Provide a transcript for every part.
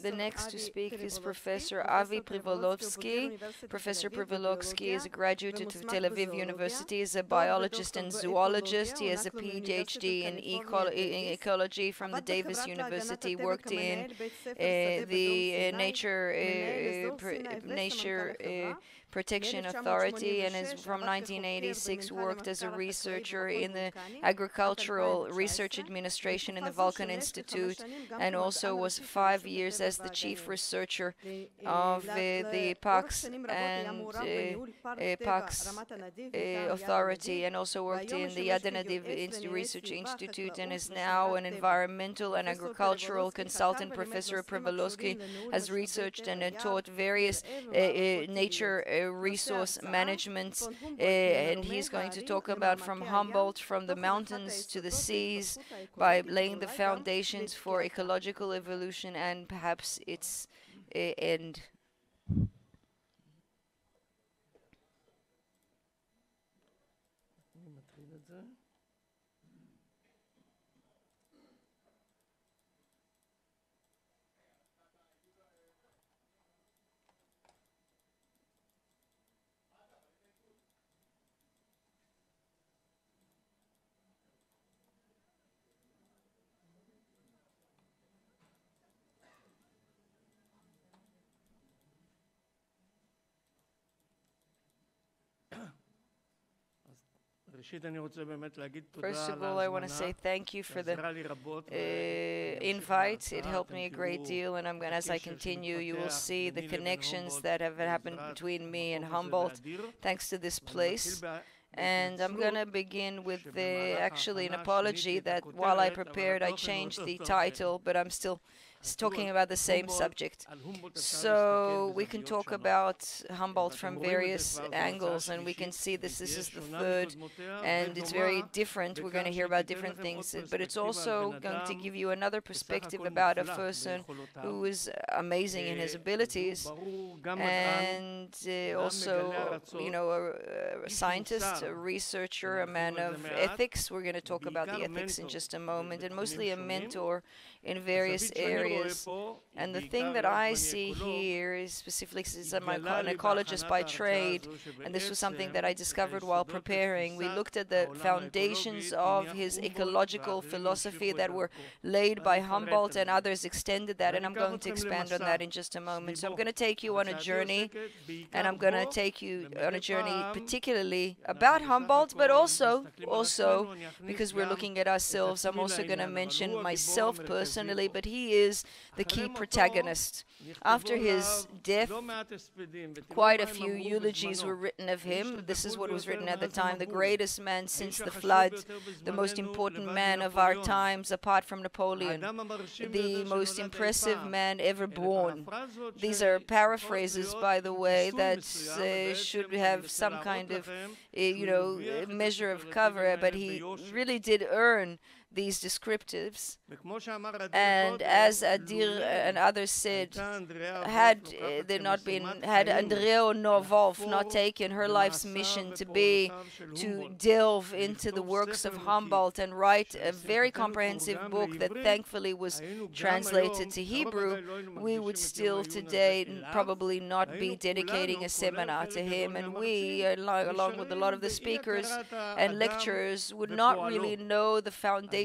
The next to speak is Professor Avi Perevolotsky. Professor Perevolotsky is a graduate of Tel Aviv University, is a biologist and zoologist. He has a PhD in ecology from the Davis University, worked in the nature Protection Authority, and is from 1986 worked as a researcher in the Agricultural Research Administration in the Holon Institute, and also was 5 years as the chief researcher of the PAX and PAX Authority, and also worked in the Yad Nadiv Research Institute, and is now an environmental and agricultural consultant. Professor Perevolotsky has researched and taught various nature resource management, and he's going to talk about from Humboldt, from the mountains to the seas, by laying the foundations for ecological evolution and perhaps its end. First of all, I want to say thank you for the invite. It helped me a great deal, and as I continue, you will see the connections that have happened between me and Humboldt, thanks to this place. And I'm going to begin with actually an apology that while I prepared, I changed the title, but I'm still talking about the same subject. So we can talk about Humboldt from various angles, and we can see this is the third, and it's very different. We're going to hear about different things, but it's also going to give you another perspective about a person who is amazing in his abilities, and also, you know, a scientist, a researcher, a man of ethics. We're going to talk about the ethics in just a moment, and mostly a mentor in various areas. And the thing that I see here is, specifically since I'm an ecologist by trade, and this was something that I discovered while preparing, we looked at the foundations of his ecological philosophy that were laid by Humboldt, and others extended that, and I'm going to expand on that in just a moment. So I'm going to take you on a journey, and I'm going to take you on a journey particularly about Humboldt, but also because we're looking at ourselves, I'm also going to mention myself personally, but he is the key protagonist. After his death, quite a few eulogies were written of him. This is what was written at the time: the greatest man since the flood, the most important man of our times apart from Napoleon, the most impressive man ever born. These are paraphrases, by the way, that should have some kind of, measure of cover, but he really did earn these descriptives. And as Adir and others said, had Andrea Norvolf not taken her life's mission to delve into the works of Humboldt and write a very comprehensive book that thankfully was translated to Hebrew, we would still today probably not be dedicating a seminar to him, and we, along with a lot of the speakers and lecturers, would not really know the foundations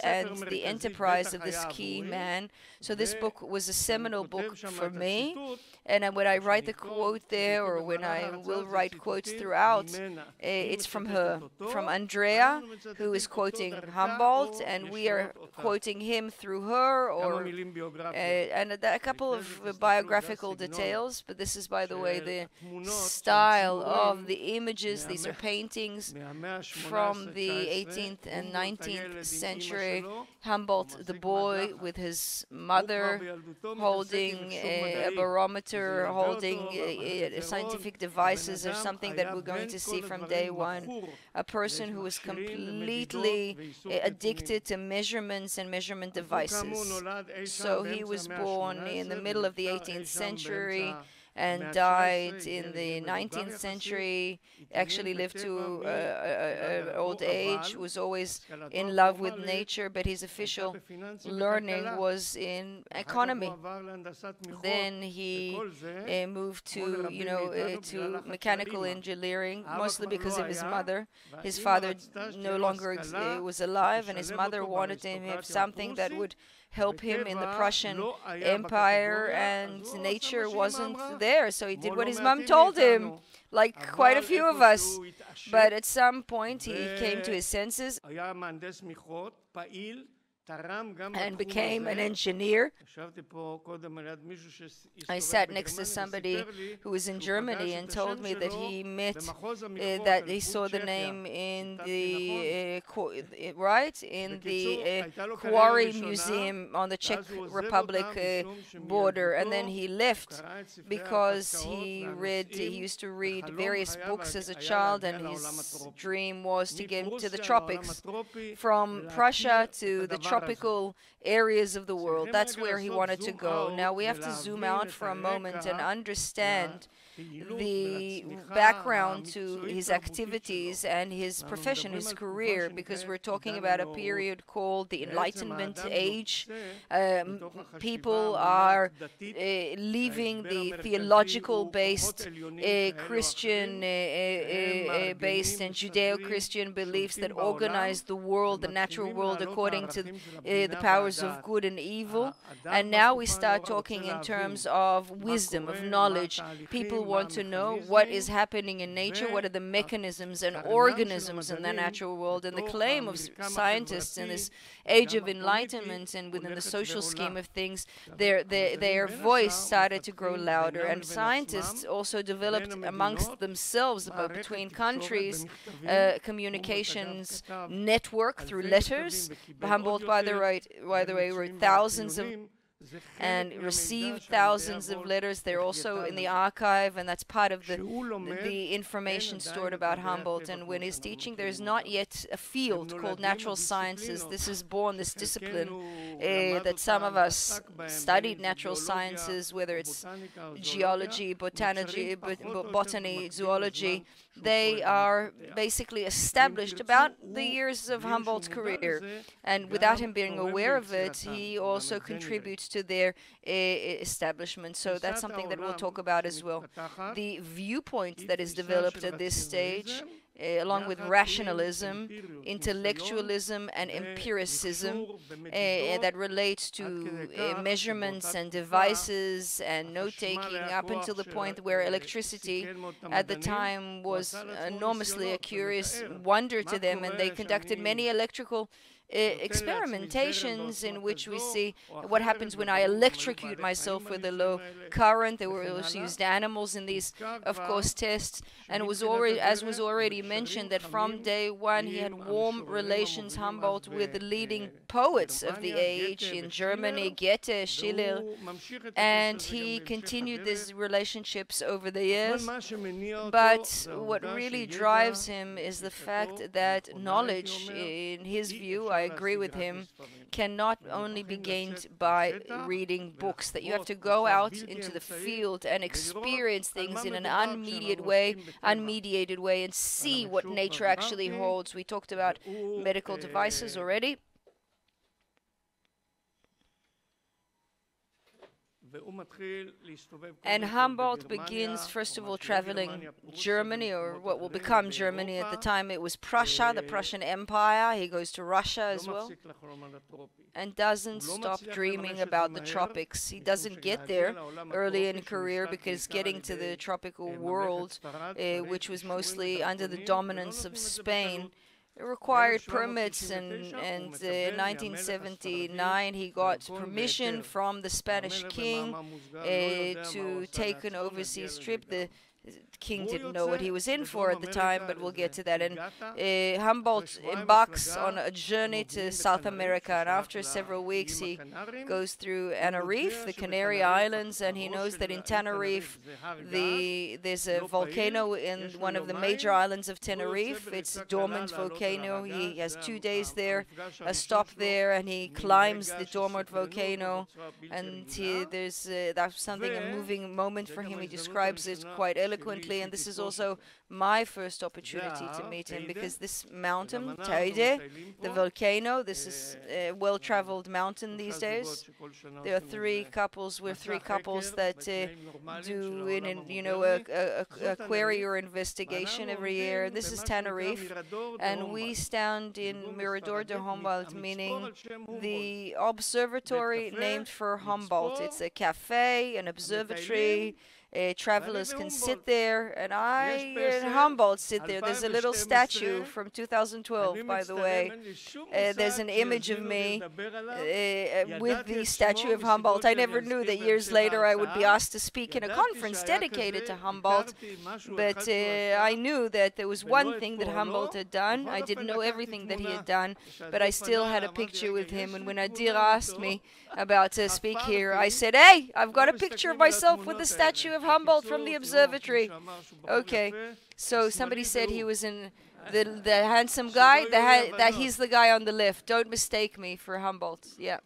and the enterprise of this key man. So this book was a seminal book for me, and when I write the quote there, or when I will write quotes throughout, it's from her, from Andrea, who is quoting Humboldt, and we are quoting him through her, and a couple of biographical details. But this is, by the way, the style of the images. These are paintings from the 18th and 19th century. Humboldt, the boy, with his mother holding a barometer, holding scientific devices, or something that we're going to see from day one. A person who was completely addicted to measurements and measurement devices. So he was born in the middle of the 18th century, and died in the 19th century, actually lived to old age, was always in love with nature, but his official learning was in economy. Then he moved to, to mechanical engineering, mostly because of his mother. His father no longer was alive, and his mother wanted him to have something that would help him in the Prussian Empire, and nature wasn't there, so he did what his mom told him, like quite a few of us. But at some point he came to his senses and became an engineer. I sat next to somebody who was in Germany and told me that he met, that he saw the name in the, in the Quarry Museum on the Czech Republic border, and then he left because he used to read various books as a child, and his dream was to get into the tropics, from Prussia to the tropical areas of the world. That's where he wanted to go. Now we have to zoom out for a moment and understand the background to his activities and his profession, his career, because we're talking about a period called the Enlightenment Age. People are leaving the theological-based, Christian-based and Judeo-Christian beliefs that organize the world, the natural world, according to the powers of good and evil. And now we start talking in terms of wisdom, of knowledge. People want to know what is happening in nature, what are the mechanisms and organisms in the natural world, and the claim of scientists in this age of enlightenment and within the social scheme of things, their voice started to grow louder, and scientists also developed amongst themselves, between countries, communications network through letters. Humboldt, by the way, wrote thousands of and received thousands of letters. They're also in the archive, and that's part of the information stored about Humboldt. And when he's teaching, there's not yet a field called natural sciences. This is born, this discipline, that some of us studied natural sciences, whether it's geology, botany, zoology. They are basically established about the years of Humboldt's career, and without him being aware of it, he also contributes to their establishment. So that's something that we'll talk about as well. The viewpoint that is developed at this stage, along with rationalism, intellectualism, and empiricism, that relates to measurements and devices and note-taking, up until the point where electricity at the time was enormously a curious wonder to them, and they conducted many electrical experimentations in which we see what happens when I electrocute myself with a low current. They were also used animals in these, of course, tests, and was already, as was already mentioned, that from day one he had warm relations, Humboldt, with the leading poets of the age in Germany, Goethe, Schiller, and he continued these relationships over the years. But what really drives him is the fact that knowledge, in his view, I agree with him, cannot only be gained by reading books, that you have to go out into the field and experience things in an unmediated way and see what nature actually holds. We talked about medical devices already. And Humboldt begins, first of all, traveling Germany, or what will become Germany. At the time it was Prussia, the Prussian Empire. He goes to Russia as well, and doesn't stop dreaming about the tropics. He doesn't get there early in career, because getting to the tropical world, which was mostly under the dominance of Spain, it required permits, and in 1979 he got permission from the Spanish king to take an overseas trip. The king didn't know what he was in for at the time, but we'll get to that. And Humboldt embarks on a journey to South America, and after several weeks he goes through Tenerife, the Canary Islands, and he knows that in Tenerife there's a volcano in one of the major islands of Tenerife. It's a dormant volcano. He has 2 days there, a stop there, and he climbs the dormant volcano, and that's something, a moving moment for him. He describes it quite eloquently, and this is also my first opportunity to meet him, because this mountain, Teide, the volcano, this is a well-traveled mountain these days. There are three couples that do a query or investigation every year. This is Tenerife, and we stand in Mirador de Humboldt, meaning the observatory named for Humboldt. It's a cafe, an observatory. Travelers can sit there, and I in Humboldt sit there. There's a little statue from 2012, by the way. There's an image of me with the statue of Humboldt. I never knew that years later I would be asked to speak in a conference dedicated to Humboldt, but I knew that there was one thing that Humboldt had done. I didn't know everything that he had done, but I still had a picture with him. And when Adira asked me about to speak here, I said, "Hey, I've got a picture of myself with the statue of Humboldt from the observatory." Okay, so somebody said he was in the handsome guy, that he's the guy on the left. Don't mistake me for Humboldt. Yeah.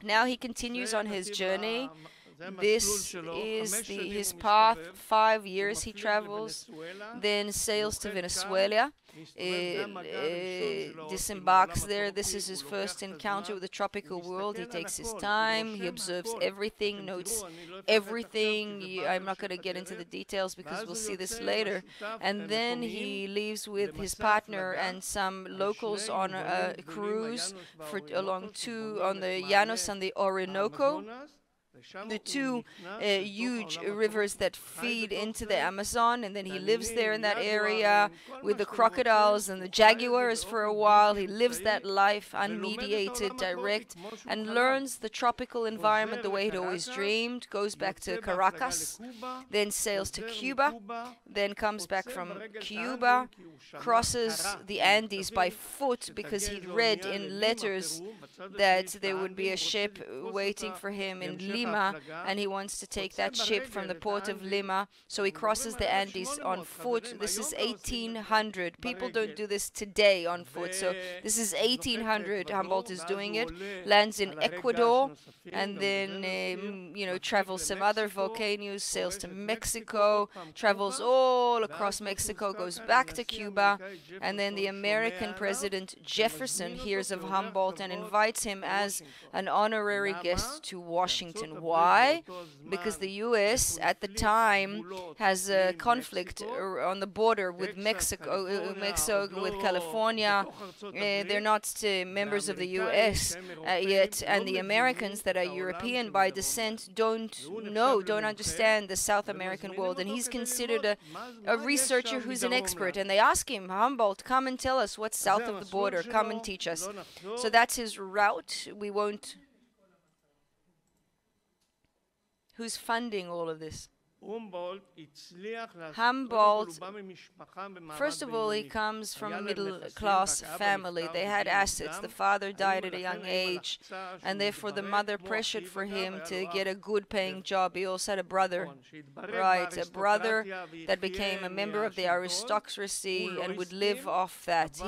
Now he continues on his journey. This is his path. 5 years he travels, then sails to Venezuela, disembarks there. This is his first encounter with the tropical world. He takes his time, he observes everything, notes everything. I'm not going to get into the details because we'll see this later. And then he leaves with his partner and some locals on a cruise on the Llanos and the Orinoco, the two huge rivers that feed into the Amazon, and then he lives there in that area with the crocodiles and the jaguars for a while. He lives that life unmediated, direct, and learns the tropical environment the way he'd always dreamed, goes back to Caracas, then sails to Cuba, then comes back from Cuba, crosses the Andes by foot because he'd read in letters that there would be a ship waiting for him in Lima, and he wants to take that ship from the port of Lima, so he crosses the Andes on foot. This is 1800. People don't do this today on foot, so this is 1800. Humboldt is doing it, lands in Ecuador, and then travels some other volcanoes, sails to Mexico, travels all across Mexico, goes back to Cuba, and then the American President Jefferson hears of Humboldt and invites him as an honorary guest to Washington. Why? Because the U.S. at the time has a conflict on the border with Mexico, with California. They're not members of the U.S. Yet, and the Americans that are European by descent don't understand the South American world, and he's considered a researcher who's an expert, and they ask him, "Humboldt, come and tell us what's south of the border, come and teach us." So that's his route. Who's funding all of this? Humboldt, first of all, he comes from a middle-class family. They had assets. The father died at a young age, and therefore the mother pressured for him to get a good-paying job. He also had a brother, a brother that became a member of the aristocracy and would live off that.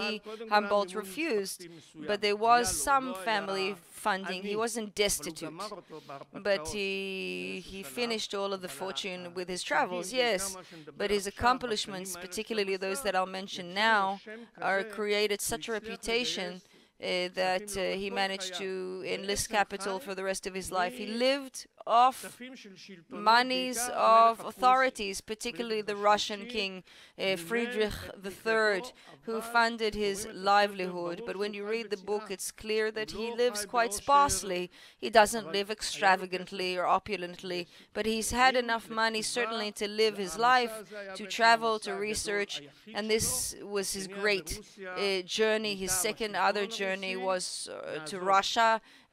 Humboldt refused, but there was some family funding. He wasn't destitute, but he finished all of the fortune with his travels, yes, but his accomplishments, particularly those that I'll mention now, created such a reputation that he managed to enlist capital for the rest of his life. He lived off monies of authorities, particularly the Russian king Friedrich III, who funded his livelihood. But when you read the book, it's clear that he lives quite sparsely. He doesn't live extravagantly or opulently, but he's had enough money certainly to live his life, to travel, to research, and this was his great journey, his second other journey journey was to Russia,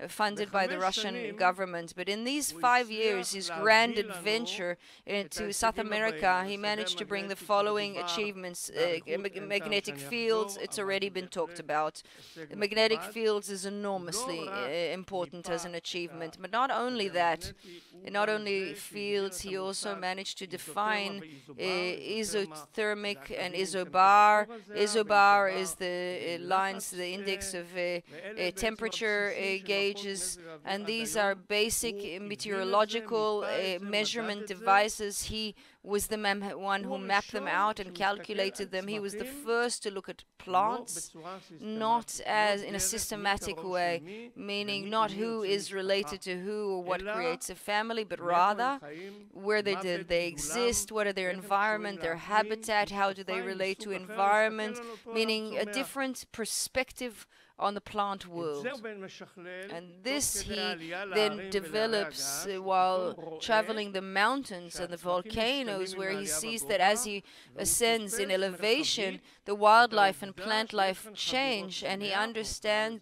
funded by the Russian government. But in these 5 years, his grand adventure to South America, he managed to bring the following achievements. Magnetic fields, it's already been talked about. Magnetic fields is enormously important as an achievement. But not only that, not only fields, he also managed to define isothermic and isobar. Isobar is the lines, the index of temperature gauges, and these are basic meteorological measurement devices. He was the one who mapped them out and calculated them. He was the first to look at plants, not as in a systematic way, meaning not who is related to who or what creates a family, but rather where they exist, what are their environment, their habitat, how do they relate to environment, meaning a different perspective on the plant world. And this he then develops while traveling the mountains and the volcanoes, where he sees that as he ascends in elevation, the wildlife and plant life change, and he understands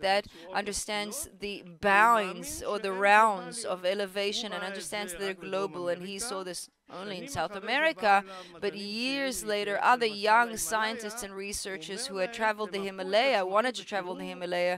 the bounds or the rounds of elevation and understands that they're global. And he saw this only in South America, but years later, other young scientists and researchers who had traveled the Himalaya, wanted to travel the Himalaya,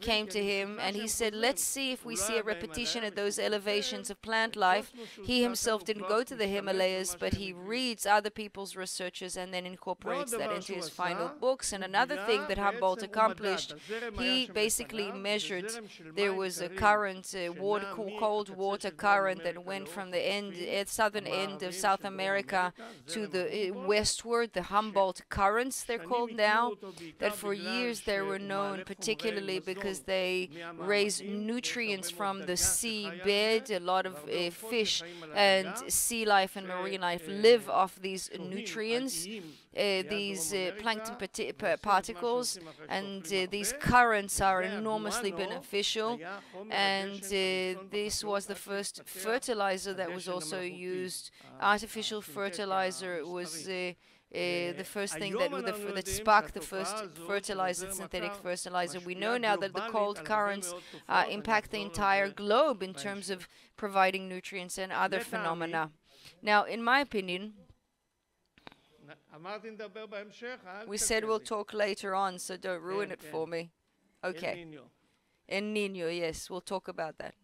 came to him, and he said, let's see if we see a repetition at those elevations of plant life. He himself didn't go to the Himalayas, but he reads other people's researches and then incorporates that into his final books. And another thing that Humboldt accomplished, he basically measured, there was a current, cold water current that went from the southern end of South America to the westward, the Humboldt currents they're called now, that for years they were known particularly because they raise nutrients from the seabed. A lot of fish and sea life and marine life live off these nutrients, these plankton particles, and these currents are enormously beneficial. And this was the first fertilizer that was also used. Artificial fertilizer was the first thing that sparked the first fertilizer, synthetic fertilizer. We know now that the cold currents impact the entire globe in terms of providing nutrients and other phenomena. Now, in my opinion, we said we'll talk later on, so don't ruin it for me. Okay. El Niño, yes, we'll talk about that.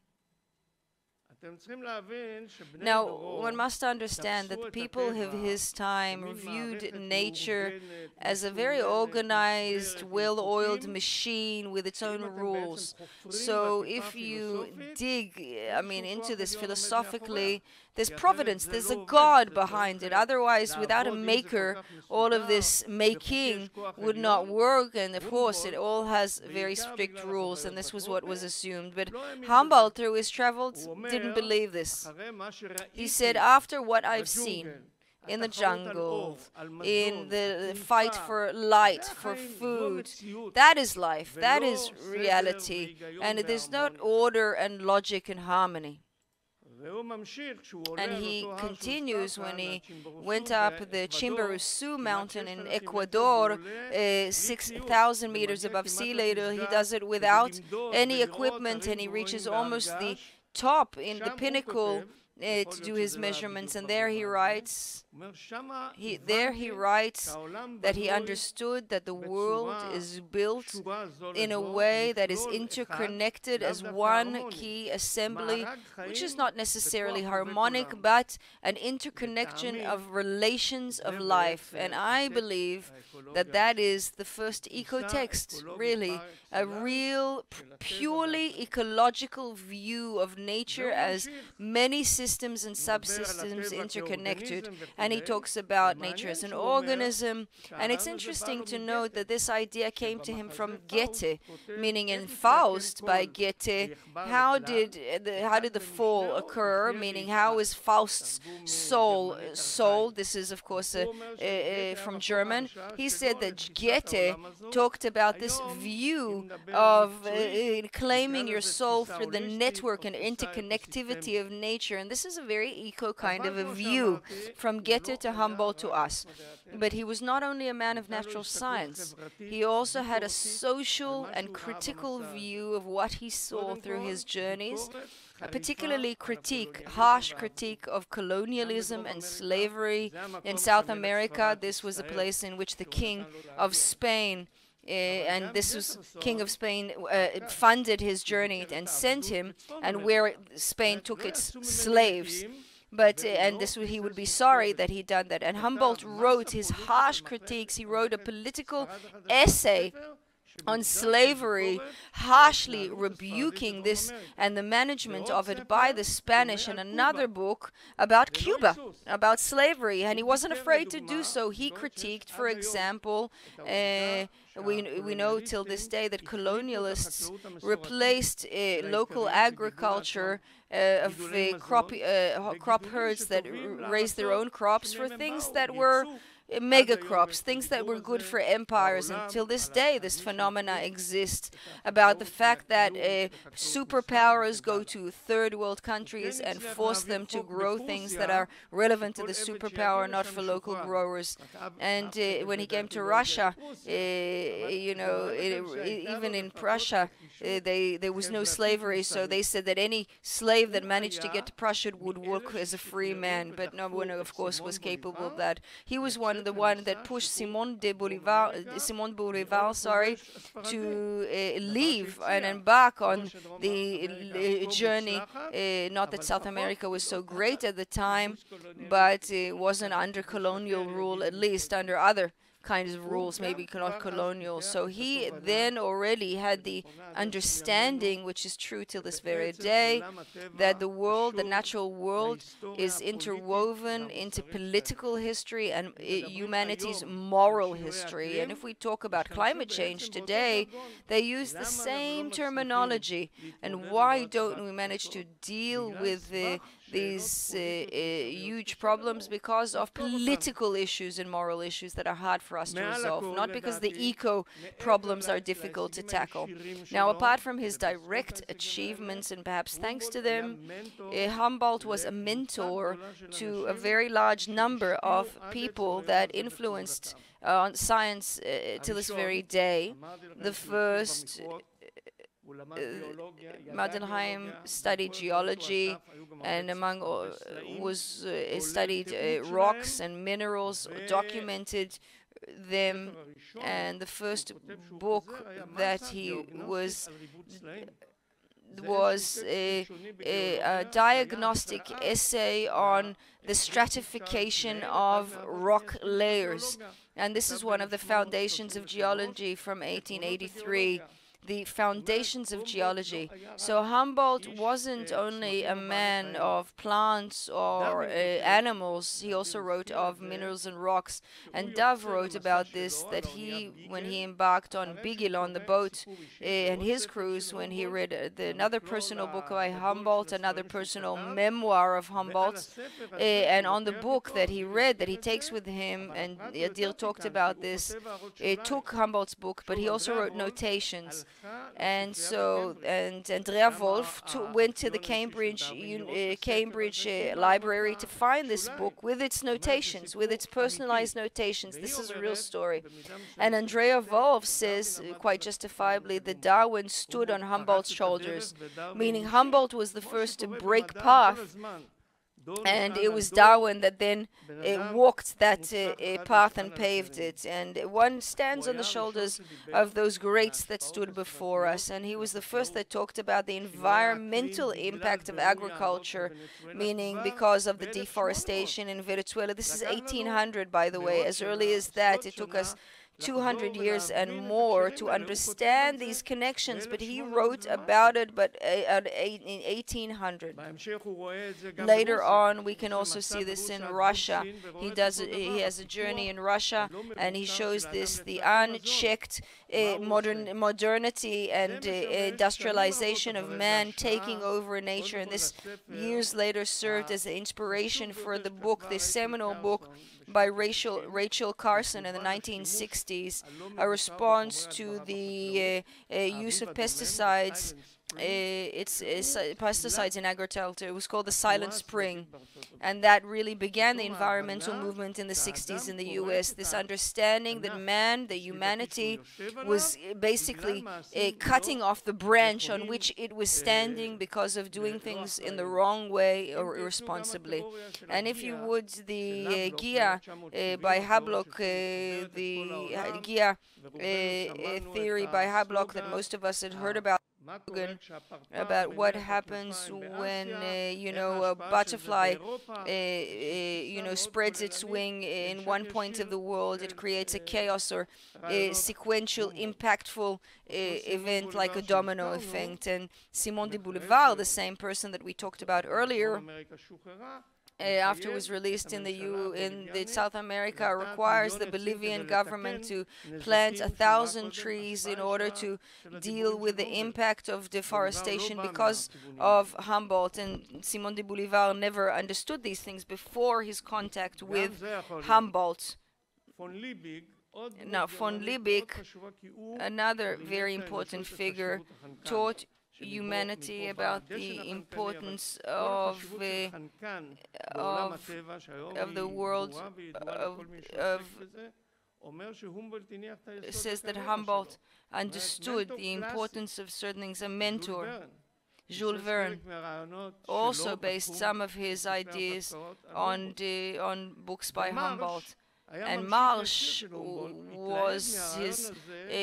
Now, one must understand that the people of his time viewed nature as a very organized, well-oiled machine with its own rules. So if you dig, into this philosophically, there's providence, there's a God behind it. Otherwise, without a maker, all of this making would not work. And of course, it all has very strict rules, and this was what was assumed. But Humboldt, through his travels, didn't believe this. He said, after what I've seen in the jungle, in the fight for light, for food, that is life, that is reality, and there's not order and logic and harmony. And he continues when he went up the Chimborazo mountain in Ecuador, 6,000 meters above sea level. He does it without any equipment, and he reaches almost the top in the pinnacle to do his measurements. And there he writes that he understood that the world is built in a way that is interconnected as one key assembly, which is not necessarily harmonic, but an interconnection of relations of life. And I believe that that is the first eco-text, really, a real, purely ecological view of nature as many systems and subsystems interconnected. And he talks about nature as an organism. And it's interesting to note that this idea came to him from Goethe, meaning in Faust by Goethe. How did the fall occur? Meaning, how is Faust's soul? This is, of course, from German. He said that Goethe talked about this view of claiming your soul through the network and interconnectivity of nature. And this this is a very eco kind of a view from Goethe to Humboldt to us. But he was not only a man of natural science, he also had a social and critical view of what he saw through his journeys, particularly harsh critique of colonialism and slavery in South America. This was a place in which the King of Spain and this was King of Spain funded his journey and sent him, and where Spain took its slaves. But he would be sorry that he'd done that. And Humboldt wrote his harsh critiques. He wrote a political essay on slavery, harshly rebuking this and the management of it by the Spanish, and another book about Cuba, about slavery, and he wasn't afraid to do so. He critiqued, for example, we know till this day that colonialists replaced local agriculture of crop herds that raised their own crops for things that were mega crops, things that were good for empires. And till this day, this phenomena exists about the fact that superpowers go to third world countries and force them to grow things that are relevant to the superpower, not for local growers. And when he came to Russia, even in Prussia, there was no slavery, so they said that any slave that managed to get to Prussia would work as a free man, but no one, of course, was capable of that. He was the one that pushed Simon Bolivar, to leave and embark on the journey. Not that South America was so great at the time, but it wasn't under colonial rule, at least under other kinds of rules, maybe not colonial. So he then already had the understanding, which is true till this very day, that the world, the natural world, is interwoven into political history and humanity's moral history. And if we talk about climate change today, they use the same terminology. And why don't we manage to deal with these huge problems? Because of political issues and moral issues that are hard for us to resolve, not because the eco problems are difficult to tackle. Now, apart from his direct achievements, and perhaps thanks to them, Humboldt was a mentor to a very large number of people that influenced science to this very day. The first Madelheim studied geology, and studied rocks and minerals, documented them, and the first book that he was a diagnostic essay on the stratification of rock layers, and this is one of the foundations of geology from 1883. The foundations of geology. So Humboldt wasn't only a man of plants or animals, he also wrote of minerals and rocks. And Dove wrote about this, that when he embarked on Bigil, on the boat, and his cruise, when he read another personal book by Humboldt, another personal memoir of Humboldt, and on the book that he read, that he takes with him, and Adir talked about this, took Humboldt's book, but he also wrote notations. And so, Andrea Wolf went to the Cambridge Library to find this book with its notations, with its personalized notations. This is a real story. And Andrea Wolf says, quite justifiably, that Darwin stood on Humboldt's shoulders, meaning Humboldt was the first to break path, and it was Darwin that then walked that path and paved it. And one stands on the shoulders of those greats that stood before us. And he was the first that talked about the environmental impact of agriculture, meaning because of the deforestation in Venezuela. This is 1800, by the way. As early as that, it took us 200 years and more to understand these connections, but he wrote about it in 1800. Later on, we can also see this in Russia. He has a journey in Russia, and he shows this, the unchecked modernity and industrialization of man taking over nature, and this years later served as the inspiration for the book, the seminal book by Rachel Carson in the 1960s, a response to the use of pesticides pesticides in agriculture. It was called the Silent Spring, and that really began the environmental movement in the 60s in the US. This understanding that humanity, was basically cutting off the branch on which it was standing because of doing things in the wrong way or irresponsibly. And if you would, the Gia by Havelock, the Gia theory by Havelock that most of us had heard about what happens when a butterfly spreads its wing in one point of the world. It creates a chaos or a sequential impactful event like a domino effect. And Simon de Bolivar, the same person that we talked about earlier, after it was released in the South America, requires the Bolivian government to plant 1,000 trees in order to deal with the impact of deforestation because of Humboldt. And Simon de Bolivar never understood these things before his contact with Humboldt. Now, von Liebig, another very important figure, taught humanity about the importance of the world, says that Humboldt understood the importance of certain things. A mentor, Jules Verne, also based some of his ideas on books by Humboldt. And Marsh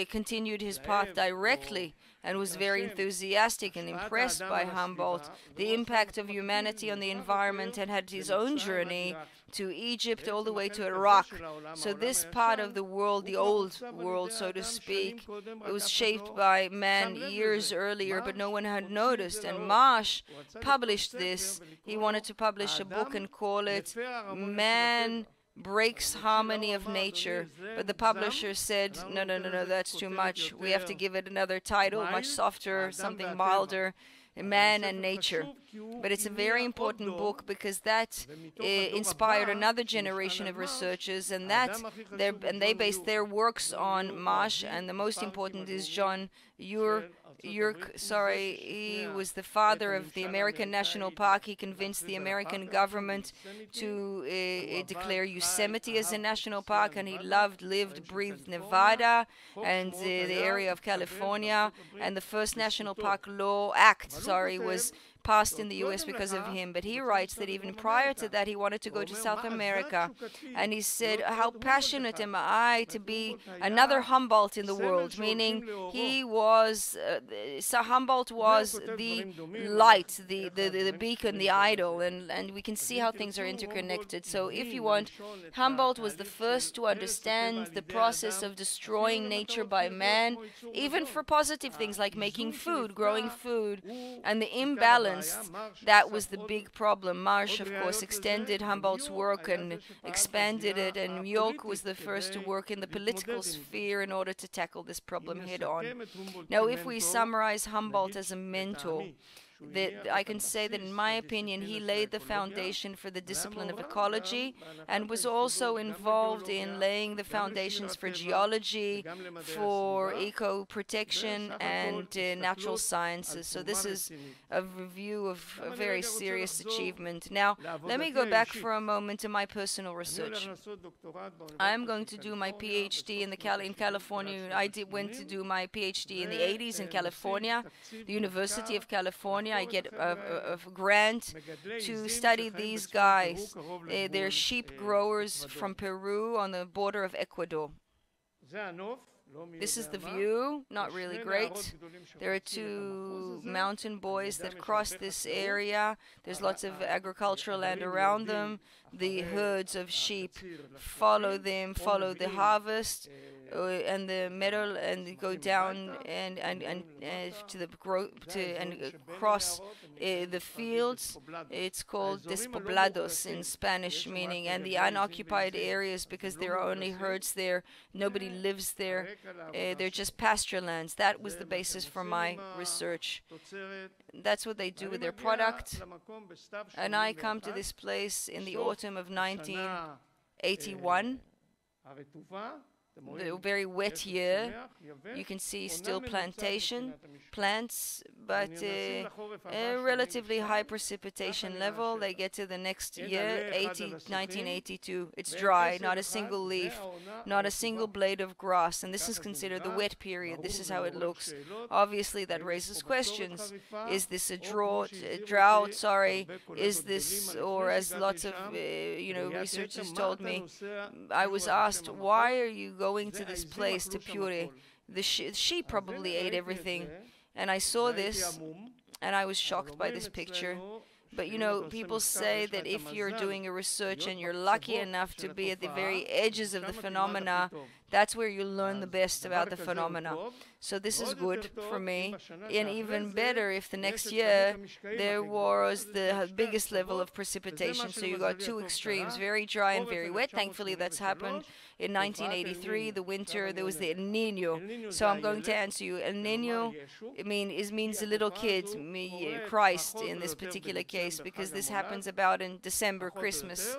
continued his path directly and was very enthusiastic and impressed by Humboldt, the impact of humanity on the environment, and had his own journey to Egypt all the way to Iraq. So this part of the world, the old world, so to speak, it was shaped by man years earlier, but no one had noticed. And Marsh published this. He wanted to publish a book and call it Man Breaks Harmony of Nature, but the publisher said, no, that's too much. We have to give it another title, much softer, something milder, Man and Nature. But it's a very important book because that inspired another generation of researchers, and they based their works on Marsh, and the most important is John Urk. He was the father of the American National Park. He convinced the American government to declare Yosemite as a national park, and he lived, breathed Nevada and the area of California. And the first National Park Act was passed in the US because of him. But he writes that even prior to that, he wanted to go to South America. And he said, how passionate am I to be another Humboldt in the world, meaning Humboldt was the light, the beacon, the idol, and we can see how things are interconnected. So if you want, Humboldt was the first to understand the process of destroying nature by man, even for positive things like making food, growing food, and the imbalance. That was the big problem. Marsh, of course, extended Humboldt's work and expanded it, and York was the first to work in the political sphere in order to tackle this problem head on. Now, if we summarize Humboldt as a mentor, I can say that in my opinion he laid the foundation for the discipline of ecology and was also involved in laying the foundations for geology, for eco-protection and natural sciences. So this is a review of a very serious achievement. Now let me go back for a moment to my personal research. I'm going to do my PhD in California. Went to do my PhD in the 80s in California, the University of California. I get a grant to study these guys. They're sheep growers from Peru on the border of Ecuador. This is the view, not really great. There are two mountain boys that cross this area. There's lots of agricultural land around them. The herds of sheep follow them, follow the harvest and the meadow, and go down and cross the fields. It's called despoblados in Spanish, meaning, and the unoccupied areas, because there are only herds there, nobody lives there. They're just pasture lands. That was the basis for my research. That's what they do with their product. And I come to this place in the autumn of 1981. A very wet year. You can see still plantation, plants, but a relatively high precipitation level. They get to the next year, 1982. It's dry, not a single leaf, not a single blade of grass, and this is considered the wet period. This is how it looks. Obviously, that raises questions. Is this a drought? Is this, or as lots of researchers told me, I was asked, why are you going to this place, to Pure? The sheep probably ate everything. And I saw this, and I was shocked by this picture. But people say that if you're doing a research and you're lucky enough to be at the very edges of the phenomena, that's where you learn the best about the phenomena. So this is good for me, and even better if the next year there was the biggest level of precipitation. So you got two extremes, very dry and very wet. Thankfully, that's happened in 1983, the winter. There was the El Niño. So I'm going to answer you. El Niño means a little kid, Christ in this particular case, because this happens about in December, Christmas.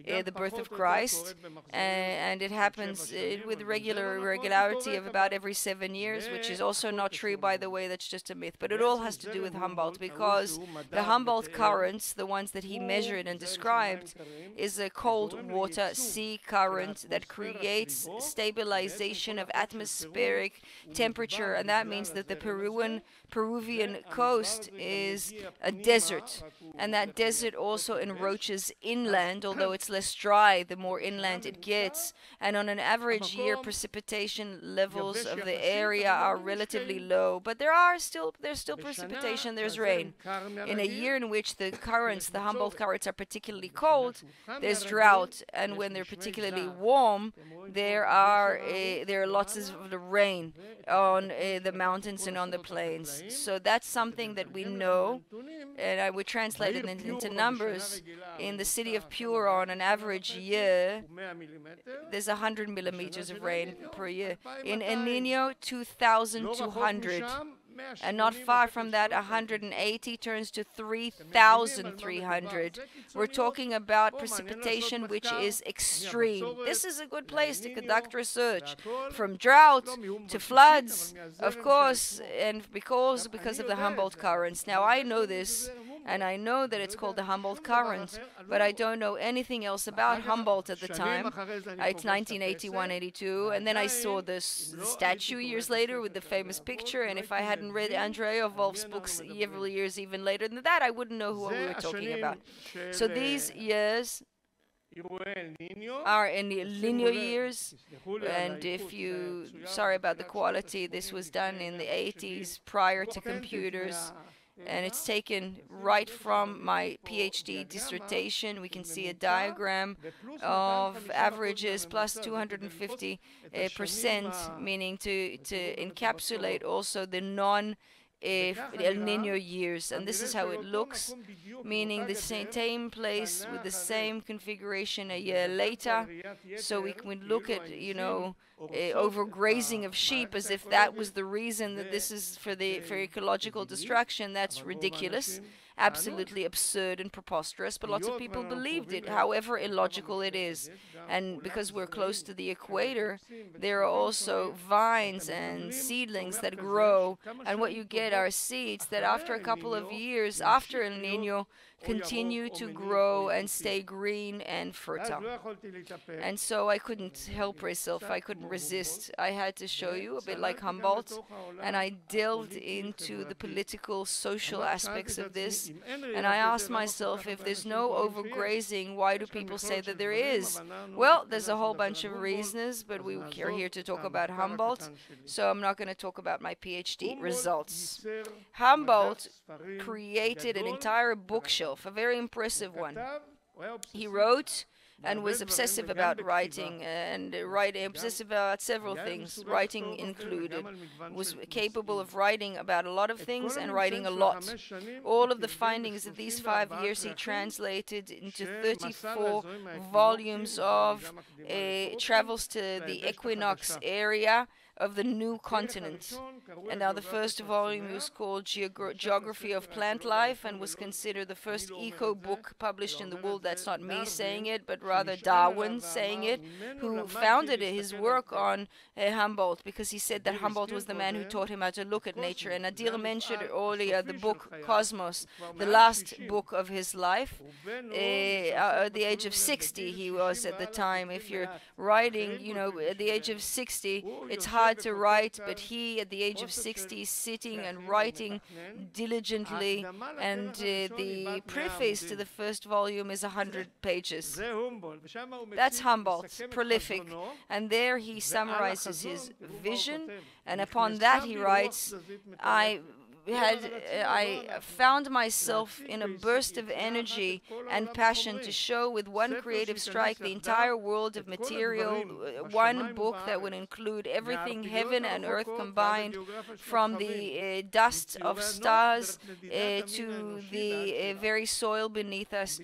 The birth of Christ, and it happens with regularity of about every 7 years, which is also not true, by the way. That's just a myth. But it all has to do with Humboldt, because the Humboldt currents, the ones that he measured and described, is a cold water sea current that creates stabilization of atmospheric temperature, and that means that the Peruvian coast is a desert, and that desert also encroaches inland, although it's less dry the more inland it gets, and on an average year precipitation levels of the area are relatively low, but there's still precipitation, there's rain. In a year in which the Humboldt currents are particularly cold, there's drought, and when they're particularly warm, there are lots of rain on the mountains and on the plains. So that's something that we know, and I would translate it into numbers. In the city of Pure, on an average year, there's 100 millimeters of rain per year. In El Niño, 2,200. And not far from that, 180 turns to 3,300. We're talking about precipitation which is extreme. This is a good place to conduct research, from drought to floods, of course, and because of the Humboldt currents. Now, I know this, and I know that it's called the Humboldt current, but I don't know anything else about Humboldt at the time. It's 1981-82, and then I saw this statue years later with the famous picture, and if I hadn't read Andrea Wolf's books several years even later than that, I wouldn't know who we were talking about. So these years are in the linear years, and sorry about the quality, this was done in the 80s prior to computers, and it's taken right from my PhD dissertation. We can see a diagram of averages plus 250%, meaning to encapsulate also the El Niño years, and this is how it looks, meaning the same place with the same configuration a year later. So we can look at overgrazing of sheep as if that was the reason that this is for ecological destruction. That's ridiculous, absolutely absurd and preposterous, but lots of people believed it, however illogical it is. And because we're close to the equator, there are also vines and seedlings that grow, and what you get are seeds that after a couple of years after El Niño continue to grow and stay green and fertile. And so I couldn't help myself, I couldn't resist. I had to show you, a bit like Humboldt, and I delved into the political, social aspects of this, and I asked myself, if there's no overgrazing, why do people say that there is? Well, there's a whole bunch of reasons, but we are here to talk about Humboldt, so I'm not going to talk about my PhD results. Humboldt created an entire bookshelf, a very impressive one. He wrote and was obsessive about writing, obsessive about several things, writing included. Was capable of writing about a lot of things and writing a lot. All of the findings of these 5 years he translated into 34 volumes of travels to the equinox area, of the new continent. And now the first volume was called Geography of Plant Life and was considered the first eco book published in the world. That's not me saying it, but rather Darwin saying it, who founded his work on Humboldt, because he said that Humboldt was the man who taught him how to look at nature. And Nadir mentioned earlier the book Cosmos, the last book of his life. At the age of 60 he was at the time. If you're writing, you know, at the age of 60, it's hard to write, but he at the age of 60 is sitting and writing diligently, and the preface to the first volume is 100 pages. That's Humboldt, prolific, and there he summarizes his vision, and upon that he writes, I found myself in a burst of energy and passion to show with one creative strike the entire world of material, one book that would include everything heaven and earth combined, from the dust of stars to the very soil beneath us,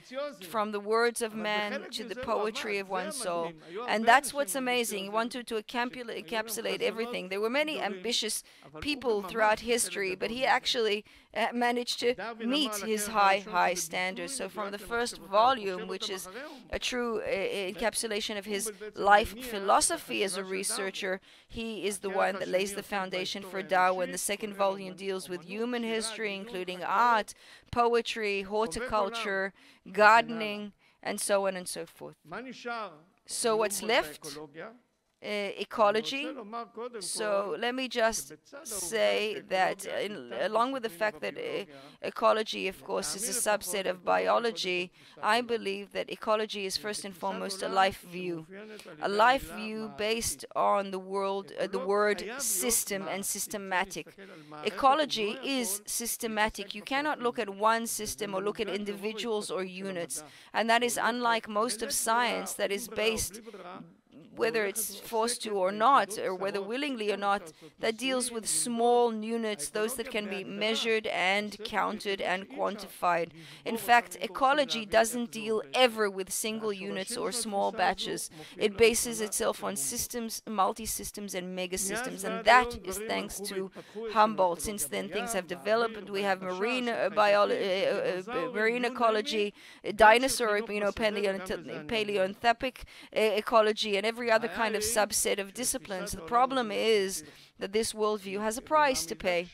from the words of man to the poetry of one's soul. And that's what's amazing. He wanted to encapsulate everything. There were many ambitious people throughout history, but he actually managed to meet his high standards. So from the first volume, which is a true encapsulation of his life philosophy as a researcher, he is the one that lays the foundation for Darwin. The second volume deals with human history, including art, poetry, horticulture, gardening, and so on and so forth. So what's left? Ecology. So let me just say that along with the fact that ecology, of course, is a subset of biology, I believe that ecology is first and foremost a life view based on the word system and systematic. Ecology is systematic. You cannot look at one system or look at individuals or units, and that is unlike most of science that is based, whether it's forced to or not, or whether willingly or not, that deals with small units, those that can be measured and counted and quantified. In fact, ecology doesn't deal ever with single units or small batches. It bases itself on systems, multi-systems, and megasystems, and that is thanks to Humboldt. Since then, things have developed. We have marine ecology, dinosaur, paleoanthropic ecology, and every other kind of subset of disciplines. The problem is that this worldview has a price to pay,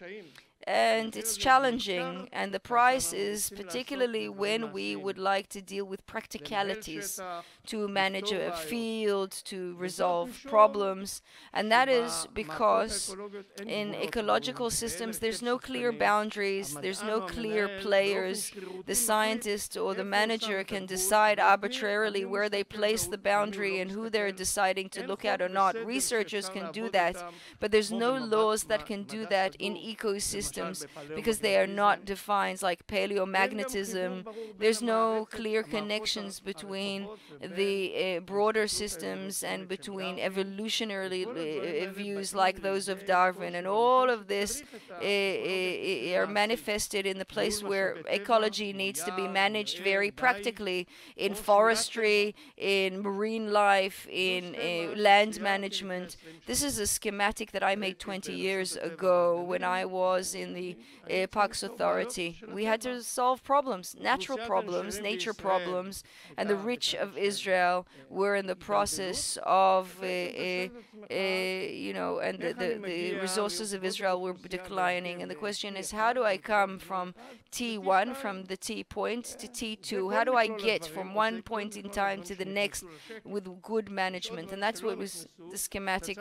and it's challenging, and the price is particularly when we would like to deal with practicalities, to manage a field, to resolve problems, and that is because in ecological systems there's no clear boundaries, there's no clear players. The scientist or the manager can decide arbitrarily where they place the boundary and who they're deciding to look at or not. Researchers can do that, but there's no laws that can do that in ecosystems, because they are not defined, like paleomagnetism. There's no clear connections between the broader systems and between evolutionary views like those of Darwin, and all of this are manifested in the place where ecology needs to be managed very practically, in forestry, in marine life, in land management. This is a schematic that I made 20 years ago when I was in the Parks Authority. We had to solve problems, natural problems, nature problems, and the rich of Israel were in the process of, and the resources of Israel were declining. And the question is, how do I come from T1, from the T point, to T2? How do I get from one point in time to the next with good management? And that's what was the schematic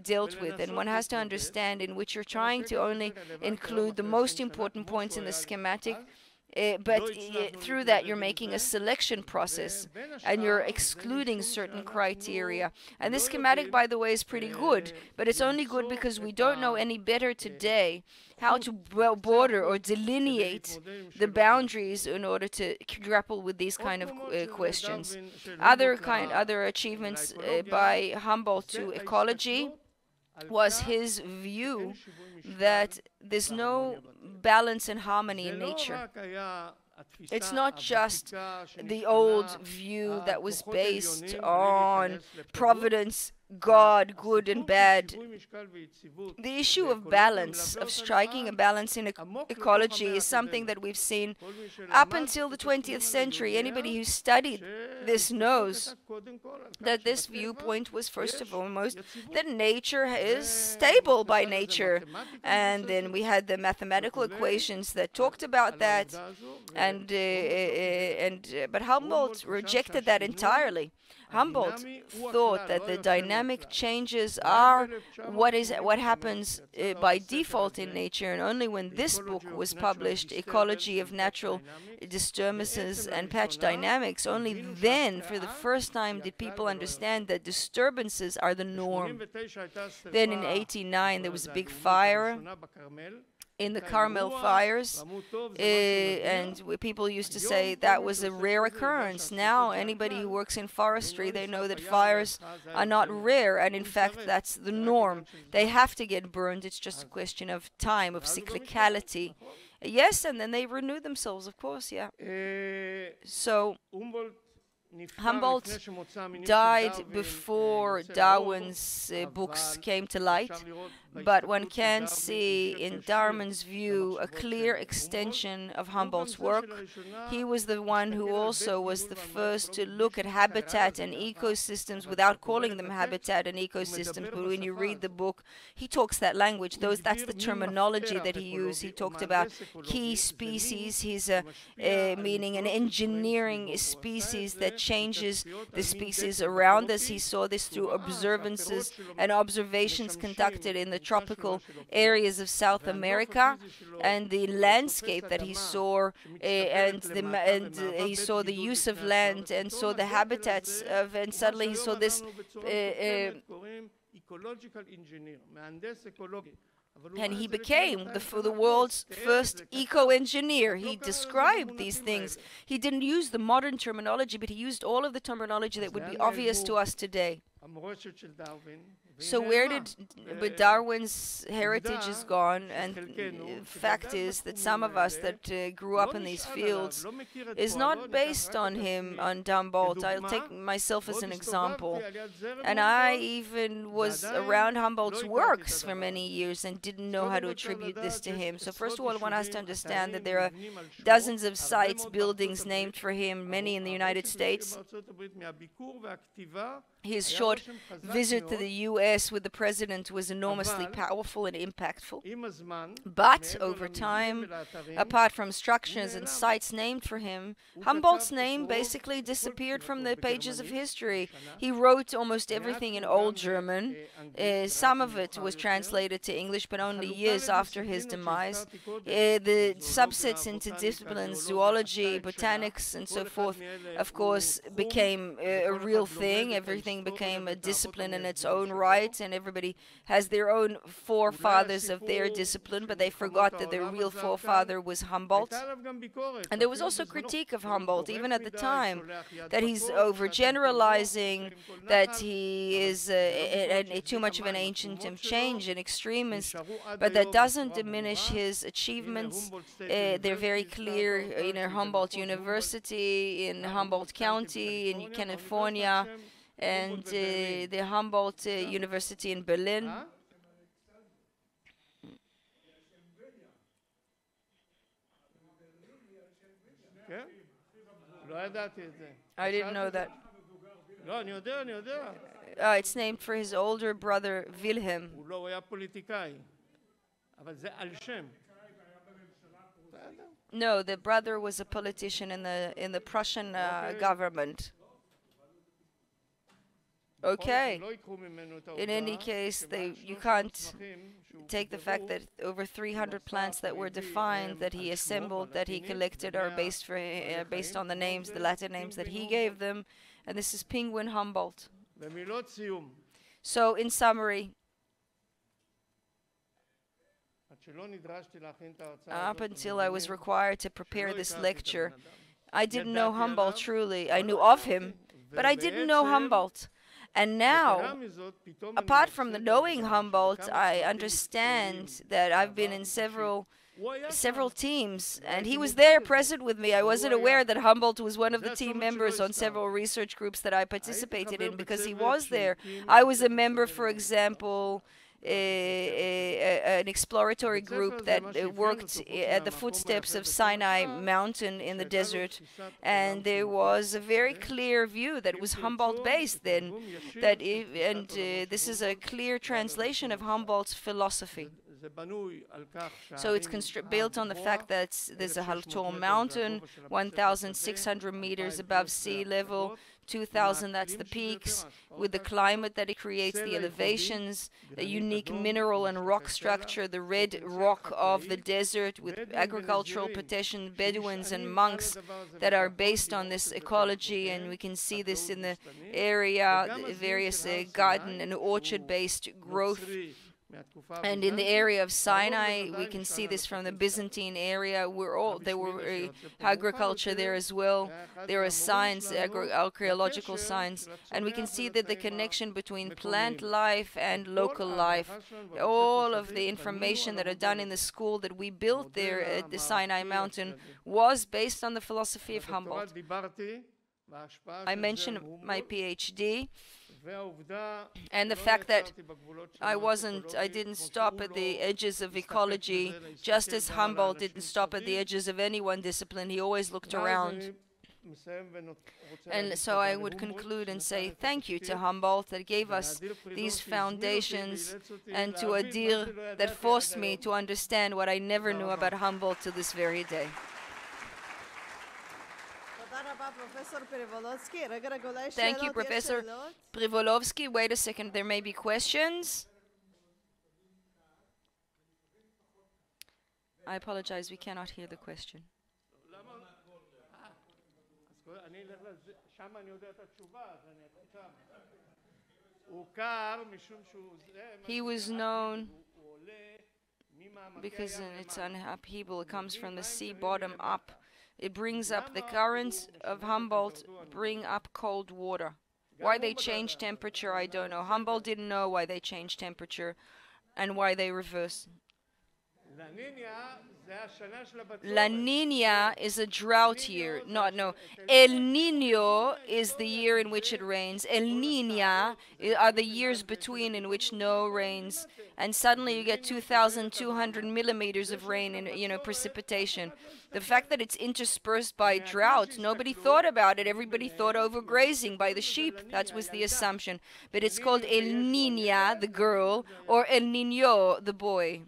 dealt with. And one has to understand in which you're trying to only include the most important points in the schematic, but through that you're making a selection process and you're excluding certain criteria. And this schematic, by the way, is pretty good, but it's only good because we don't know any better today how to border or delineate the boundaries in order to grapple with these kind of questions. Other achievements by Humboldt to ecology was his view that there's no balance and harmony in nature. It's not just the old view that was based on providence God, good and bad. The issue of balance, of striking a balance in ecology, is something that we've seen up until the 20th century. Anybody who studied this knows that this viewpoint was first and foremost that nature is stable by nature. And then we had the mathematical equations that talked about that, but Humboldt rejected that entirely. Humboldt thought that the dynamic changes are what happens by default in nature, and only when this book was published, Ecology of Natural Disturbances and Patch Dynamics, only then, for the first time, did people understand that disturbances are the norm. Then in 1989, there was a big fire in the Carmel fires, and people used to say that was a rare occurrence. Now, anybody who works in forestry, they know that fires are not rare, and in fact, that's the norm. They have to get burned. It's just a question of time, of cyclicality. Yes, and then they renew themselves, of course, yeah. So Humboldt died before Darwin's books came to light, but one can see in Darwin's view a clear extension of Humboldt's work. He was the one who also was the first to look at habitat and ecosystems without calling them habitat and ecosystems, but when you read the book, he talks that language. That's the terminology that he used. He talked about key species. He's meaning an engineering species that changes the species around us. He saw this through observances and observations conducted in the tropical areas of South America, and the landscape that he saw, and he saw the use of land and saw the habitats of, and suddenly he saw this and he became the world's first eco-engineer. He described these things. He didn't use the modern terminology, but he used all of the terminology that would be obvious to us today. So where did Darwin's heritage is gone, and fact is that some of us that grew up in these fields is not based on him, on Humboldt. I'll take myself as an example. And I even was around Humboldt's works for many years and didn't know how to attribute this to him. So first of all, one has to understand that there are dozens of sites, buildings named for him, many in the United States. His short visit to the U.S. with the president was enormously powerful and impactful. But over time, apart from structures and sites named for him, Humboldt's name basically disappeared from the pages of history. He wrote almost everything in Old German. Some of it was translated to English, but only years after his demise. The subsets into disciplines, zoology, botanics, and so forth, of course, became a real thing. Everything became a discipline in its own right, and everybody has their own forefathers of their discipline, but they forgot that their real forefather was Humboldt. And there was also critique of Humboldt, even at the time, that he's overgeneralizing, that he is too much of an agent of change, an extremist, but that doesn't diminish his achievements. They're very clear in Humboldt University, in Humboldt County, in California, and the Humboldt University in Berlin. I didn't know that. It's named for his older brother Wilhelm. No, the brother was a politician in the Prussian government. Okay. In any case, you can't take the fact that over 300 plants that were defined, that he assembled, that he collected, are based on the names, the Latin names that he gave them, and this is Penguin Humboldt. So, in summary, up until I was required to prepare this lecture, I didn't know Humboldt truly. I knew of him, but I didn't know Humboldt. And now, apart from the knowing Humboldt, I understand that I've been in several several teams, and he was there present with me. I wasn't aware that Humboldt was one of the team members on several research groups that I participated in because he was there. I was a member, for example, an exploratory group that worked at the footsteps of Sinai Mountain in the desert, and there was a very clear view that was Humboldt based then, this is a clear translation of Humboldt's philosophy. So it's built on the fact that there's a tall mountain, 1,600 meters above sea level, 2,000, that's the peaks, with the climate that it creates, the elevations, a unique mineral and rock structure, the red rock of the desert with agricultural petition, Bedouins and monks that are based on this ecology, and we can see this in the area, the various garden and orchard-based growth. And in the area of Sinai, we can see this from the Byzantine area. There were agriculture there as well. There are signs, archaeological signs, and we can see that the connection between plant life and local life. All of the information that are done in the school that we built there at the Sinai Mountain was based on the philosophy of Humboldt. I mentioned my PhD. And the fact that I didn't stop at the edges of ecology, just as Humboldt didn't stop at the edges of any one discipline. He always looked around. And so I would conclude and say thank you to Humboldt that gave us these foundations, and to Adir that forced me to understand what I never knew about Humboldt to this very day. Thank you, Professor Perevolotsky. Wait a second, there may be questions. I apologize, we cannot hear the question. He was known because it's an upheaval. It comes from the sea bottom up. It brings up the currents of Humboldt, bring up cold water. Why they change temperature, I don't know. Humboldt didn't know why they change temperature and why they reverse. La Nina is a drought year. El Nino is the year in which it rains. El Niña are the years between in which no rains. And suddenly you get 2,200 millimeters of rain in precipitation. The fact that it's interspersed by drought, nobody thought about it. Everybody thought overgrazing by the sheep. That was the assumption. But it's called El Niña, the girl, or El Niño, the boy.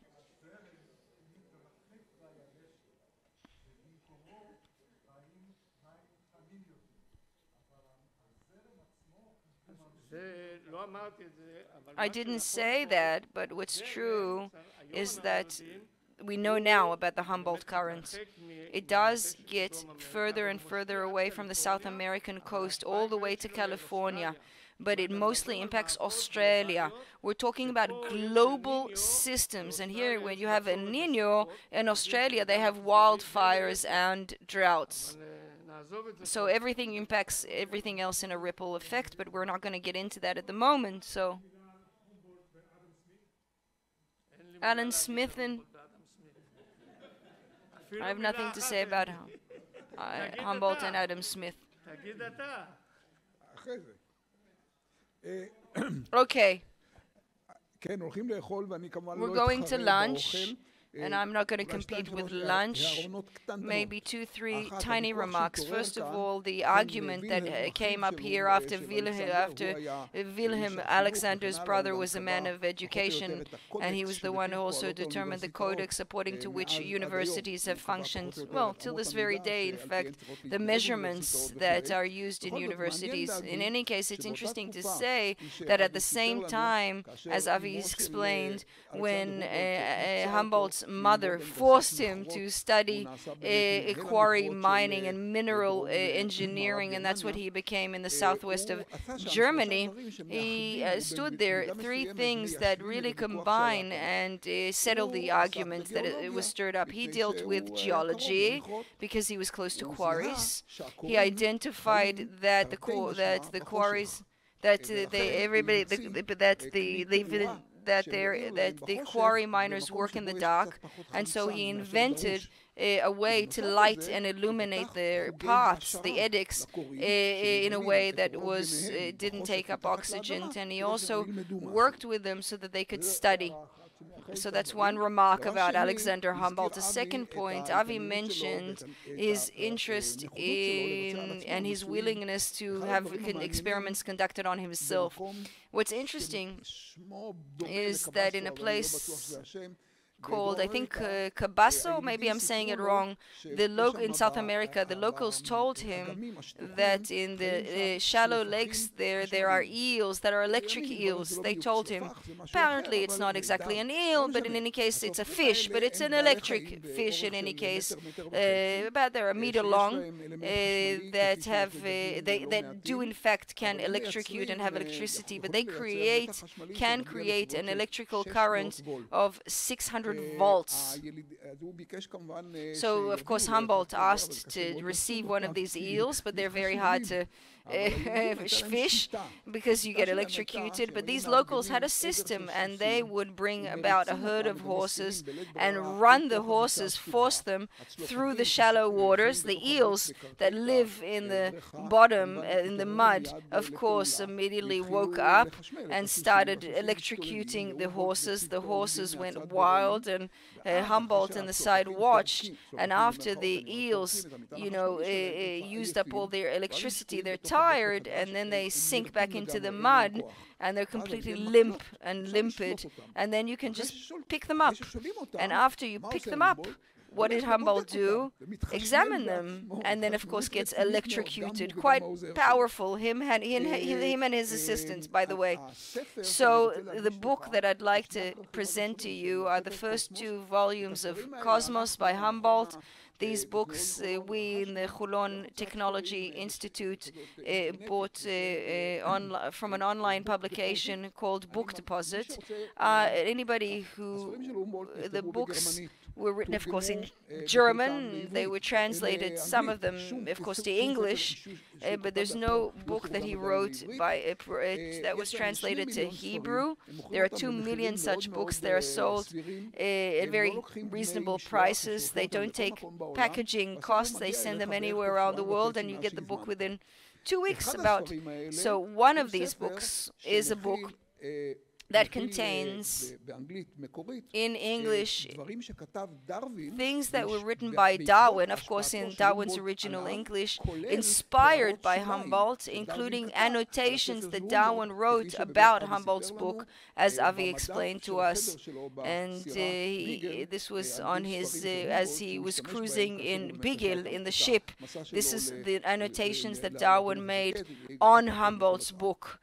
I didn't say that, but what's true is that we know now about the Humboldt current. It does get further and further away from the South American coast all the way to California, but it mostly impacts Australia. We're talking about global systems, and here when you have El Niño in Australia, they have wildfires and droughts. So everything impacts everything else in a ripple effect, but we're not going to get into that at the moment. So Alan Smith, and I have nothing to say about Humboldt and Adam Smith. Okay. We're going to lunch, and I'm not going to compete with lunch. Maybe 2-3 tiny remarks. First of all, the argument that came up here after Wilhelm Alexander's brother was a man of education, and he was the one who also determined the codex according to which universities have functioned, well, till this very day, in fact, the measurements that are used in universities. In any case, it's interesting to say that at the same time, as Avi explained, when Humboldt's mother forced him to study quarry mining and mineral engineering, and that's what he became in the southwest of Germany. He stood there, three things that really combine and settle the argument that it was stirred up. He dealt with geology because he was close to quarries. He identified that the quarries, that that the quarry miners work in the dark, and so he invented a way to light and illuminate their paths, the edicts, in a way that was didn't take up oxygen, and he also worked with them so that they could study. So that's one remark about Alexander Humboldt. The second point, Avi mentioned his interest in and his willingness to have experiments conducted on himself. What's interesting is that in a place called, I think, Cabasso, maybe I'm saying it wrong, in South America, the locals told him that in the shallow lakes there are eels that are electric eels. They told him, apparently it's not exactly an eel, but in any case it's a fish, but it's an electric fish in any case. About they're a meter long, that do in fact can electrocute and have electricity, but they can create an electrical current of 600 volts. So of course Humboldt asked to receive one of these eels, but they're very hard to fish because you get electrocuted. But these locals had a system, and they would bring about a herd of horses and run the horses, force them through the shallow waters. The eels that live in the bottom, in the mud, of course, immediately woke up and started electrocuting the horses. The horses went wild, and Humboldt on the side watched. And after the eels, used up all their electricity, they're tired, and then they sink back into the mud, and they're completely limp and limpid, and then you can just pick them up. And after you pick them up, what did Humboldt do? Examine them, and then of course gets electrocuted. Quite powerful, him and his assistants, by the way. So the book that I'd like to present to you are the first 2 volumes of Cosmos by Humboldt. These books we in the Holon Technology Institute bought from an online publication called Book Deposit. Anybody who the books were written, of course, in German. They were translated, some of them, of course, to English, but there's no book that he wrote that was translated to Hebrew. There are 2 million such books. They are sold at very reasonable prices. They don't take packaging costs. They send them anywhere around the world, and you get the book within 2 weeks about. So one of these books is a book that contains, in English, things that were written by Darwin, of course in Darwin's original English, inspired by Humboldt, including annotations that Darwin wrote about Humboldt's book, as Avi explained to us. And this was on his, as he was cruising in Bigil, in the ship. This is the annotations that Darwin made on Humboldt's book.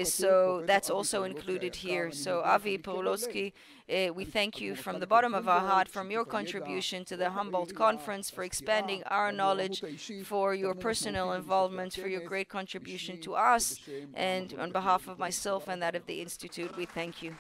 So that's also included here. So Avi Perevolotsky, we thank you from the bottom of our heart for your contribution to the Humboldt Conference, for expanding our knowledge, for your personal involvement, for your great contribution to us, and on behalf of myself and that of the Institute, we thank you.